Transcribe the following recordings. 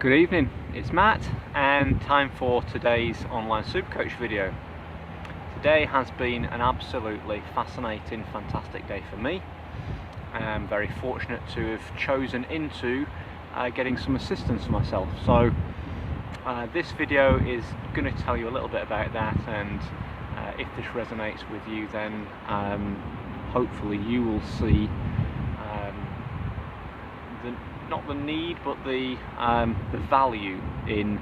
Good evening, it's Matt and time for today's online Supercoach video. Today has been an absolutely fascinating, fantastic day for me. I'm very fortunate to have chosen into getting some assistance for myself. So this video is going to tell you a little bit about that, and if this resonates with you, then hopefully you will see not the need, but the value in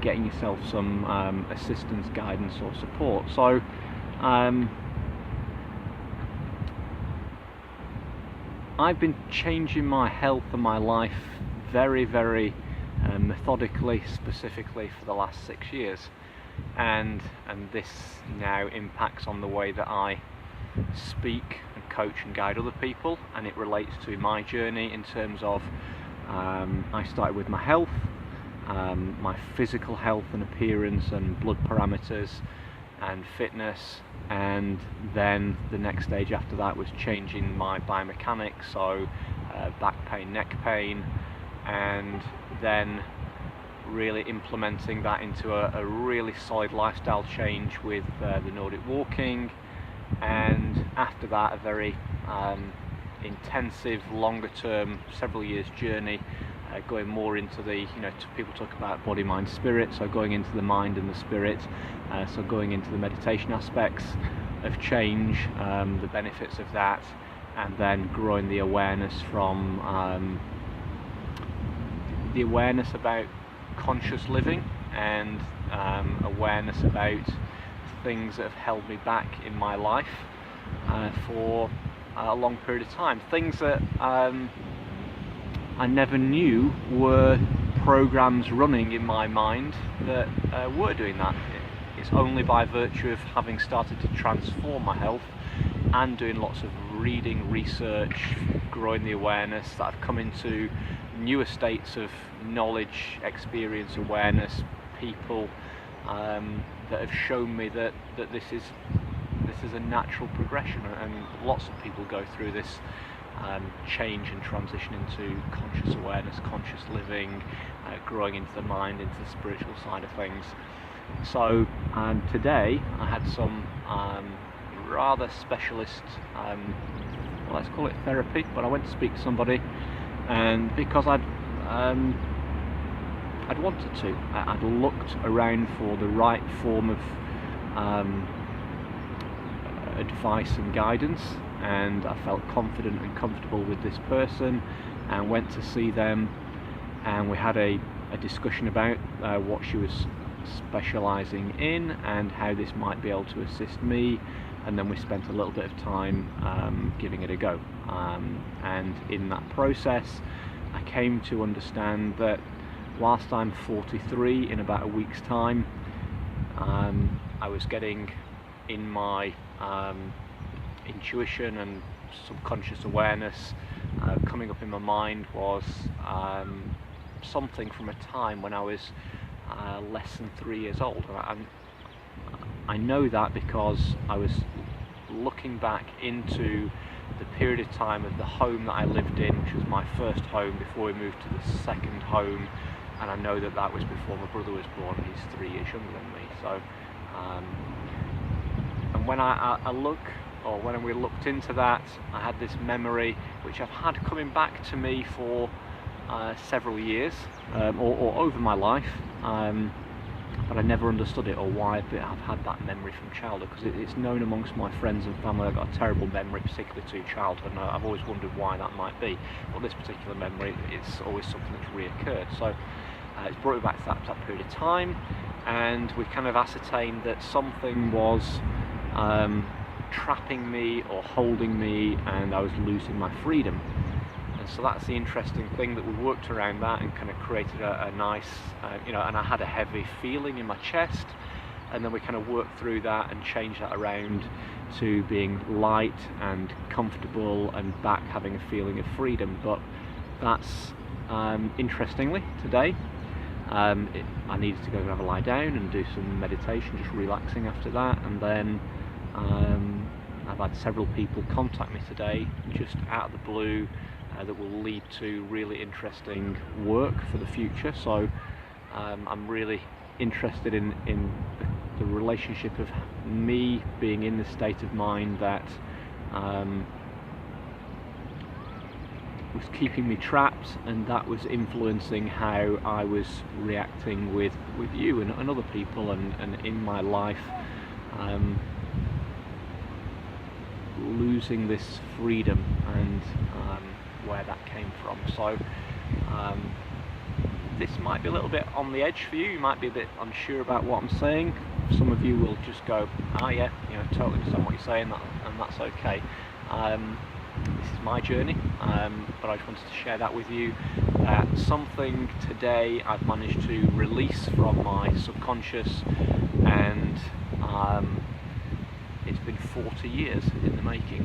getting yourself some assistance, guidance or support. So I've been changing my health and my life very methodically, specifically for the last 6 years, and this now impacts on the way that I speak and coach and guide other people, and it relates to my journey in terms of I started with my health, my physical health and appearance and blood parameters and fitness, and then the next stage after that was changing my biomechanics, so back pain, neck pain, and then really implementing that into a really solid lifestyle change with the Nordic walking, and after that a very intensive, longer term, several years journey, going more into the, people talk about body, mind, spirit, so going into the mind and the spirit, so going into the meditation aspects of change, the benefits of that, and then growing the awareness from the awareness about conscious living and awareness about things that have held me back in my life for a long period of time, things that I never knew were programs running in my mind that were doing that. It's only by virtue of having started to transform my health and doing lots of reading, research, growing the awareness, that I've come into newer states of knowledge, experience, awareness, people that have shown me that this is a natural progression, and lots of people go through this change and transition into conscious awareness, conscious living, growing into the mind, into the spiritual side of things. So today I had some rather specialist, well, let's call it therapy, but I went to speak to somebody, and because I'd wanted to, I'd looked around for the right form of advice and guidance, and I felt confident and comfortable with this person and went to see them, and we had a discussion about what she was specialising in and how this might be able to assist me, and then we spent a little bit of time giving it a go, and in that process I came to understand that whilst I'm 43 in about a week's time, I was getting in my intuition and subconscious awareness, coming up in my mind was something from a time when I was less than 3 years old. And I know that because I was looking back into the period of time of the home that I lived in, which was my first home before we moved to the second home, and I know that was before my brother was born. He's 3 years younger than me. So and when when we looked into that, I had this memory which I've had coming back to me for several years, or over my life, but I never understood it or why I've had that memory from childhood, because it's known amongst my friends and family I've got a terrible memory, particularly to childhood, and I've always wondered why that might be. But this particular memory, it's always something that's reoccurred. So it's brought me back to that period of time, and we kind of ascertained that something was trapping me or holding me, and I was losing my freedom. And so that's the interesting thing, that we worked around that and kind of created a nice, and I had a heavy feeling in my chest, and then we kind of worked through that and changed that around to being light and comfortable and back having a feeling of freedom. But that's interestingly today I needed to go and have a lie down and do some meditation, just relaxing after that, and then I've had several people contact me today just out of the blue that will lead to really interesting work for the future. So I'm really interested in the relationship of me being in the state of mind that was keeping me trapped, and that was influencing how I was reacting with you and other people and in my life, losing this freedom and where that came from. So this might be a little bit on the edge for you. You might be a bit unsure about what I'm saying. Some of you will just go, ah yeah, you know, totally understand what you're saying, and that's okay. This is my journey, but I just wanted to share that with you, that something today I've managed to release from my subconscious, and it's been 40 years in the making,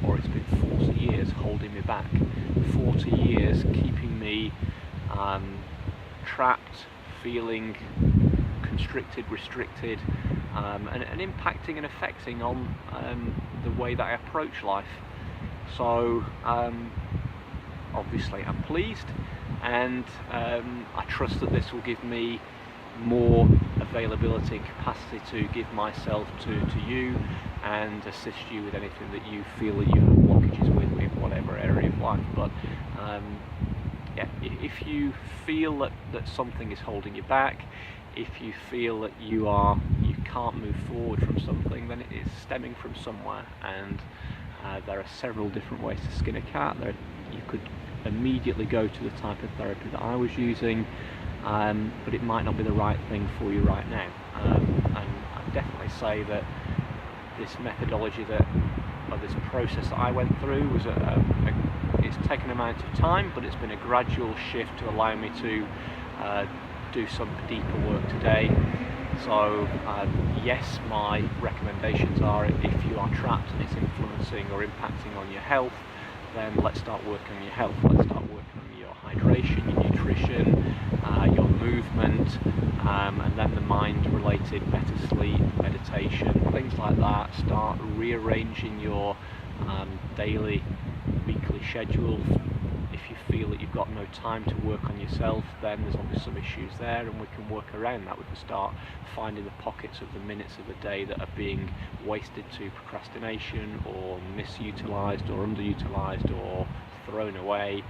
or it's been 40 years holding me back, 40 years keeping me trapped, feeling constricted, restricted, and impacting and affecting on the way that I approach life. So obviously I'm pleased, and I trust that this will give me more availability and capacity to give myself to you and assist you with anything that you feel that you have blockages with in whatever area of life. But yeah, if you feel that something is holding you back, if you feel that you can't move forward from something, then it is stemming from somewhere, and there are several different ways to skin a cat. You could immediately go to the type of therapy that I was using, but it might not be the right thing for you right now. And I'd definitely say that this methodology or this process that I went through was it's taken an amount of time, but it's been a gradual shift to allow me to do some deeper work today. So yes, my recommendations are, if you are trapped and it's influencing or impacting on your health, then let's start working on your health. Let's start working on your hydration, your nutrition, your movement, and then the mind-related better sleep, meditation, things like that. Start rearranging your daily, weekly schedule. If you feel that you've got no time to work on yourself, then there's obviously some issues there, and we can work around that. We can start finding the pockets of the minutes of the day that are being wasted to procrastination, or misused, or underutilized, or thrown away,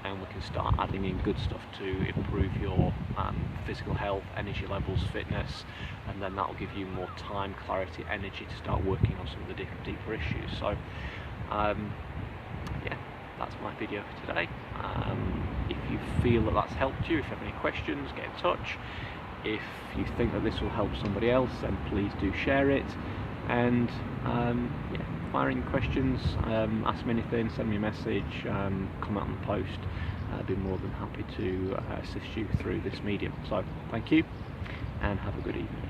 and we can start adding in good stuff to improve your physical health, energy levels, fitness, and then that will give you more time, clarity, energy to start working on some of the deeper issues. So yeah, that's my video for today. If you feel that that's helped you, if you have any questions, get in touch. If you think that this will help somebody else, then please do share it. And yeah, firing questions, ask me anything, send me a message, comment on the post. I'd be more than happy to assist you through this medium. So thank you, and have a good evening.